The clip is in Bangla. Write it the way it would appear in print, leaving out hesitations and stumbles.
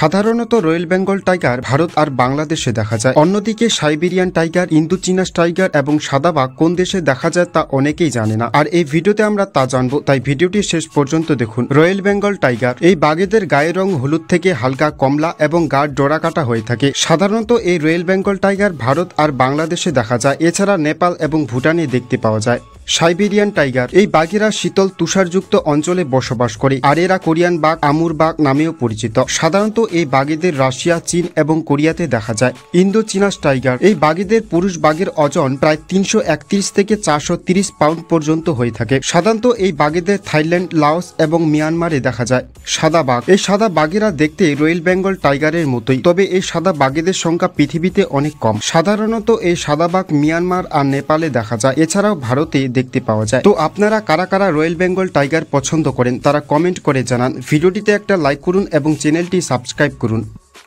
সাধারণত রয়্যাল বেঙ্গল টাইগার ভারত আর বাংলাদেশে দেখা যায়। অন্যদিকে সাইবেরিয়ান টাইগার, ইন্দোচীনা টাইগার এবং সাদা বাঘ কোন দেশে দেখা যায় তা অনেকেই জানে না। আর এই ভিডিওতে আমরা তা জানবো, তাই ভিডিওটি শেষ পর্যন্ত দেখুন। রয়্যাল বেঙ্গল টাইগার এই বাঘেদের গায়ের রং হলুদ থেকে হালকা কমলা এবং গাঢ় ডোরা কাটা হয়ে থাকে। সাধারণত এই রয়্যাল বেঙ্গল টাইগার ভারত আর বাংলাদেশে দেখা যায়, এছাড়া নেপাল এবং ভুটানে দেখতে পাওয়া যায়। সাইবেরিয়ান টাইগার এই বাঘেরা শীতল তুষারযুক্ত অঞ্চলে বসবাস করে, আর এরা কোরিয়ান বাঘ, আমুর বাঘ নামেও পরিচিত। সাধারণত এই বাঘেদের রাশিয়া, চীন এবং কোরিয়াতে দেখা যায়। ইন্দোচীনা টাইগার এই বাঘেদের পুরুষ বাঘের ওজন প্রায় 331 থেকে 430 পাউন্ড পর্যন্ত হয়ে থাকে। সাধারণত এই বাঘেদের থাইল্যান্ড, লাওস এবং মিয়ানমারে দেখা যায়। সাদা বাঘ এই সাদা বাঘেরা দেখতে রয়্যাল বেঙ্গল টাইগারের মতোই, তবে এই সাদা বাঘেদের সংখ্যা পৃথিবীতে অনেক কম। সাধারণত এই সাদা বাঘ মিয়ানমার আর নেপালে দেখা যায়, এছাড়াও ভারতে দেখতে পাওয়া যায়। তো আপনারা কারা কারা রয়্যাল বেঙ্গল টাইগার পছন্দ করেন তারা কমেন্ট করে জানান। ভিডিওটিতে একটা লাইক করুন এবং চ্যানেলটি সাবস্ক্রাইব করুন।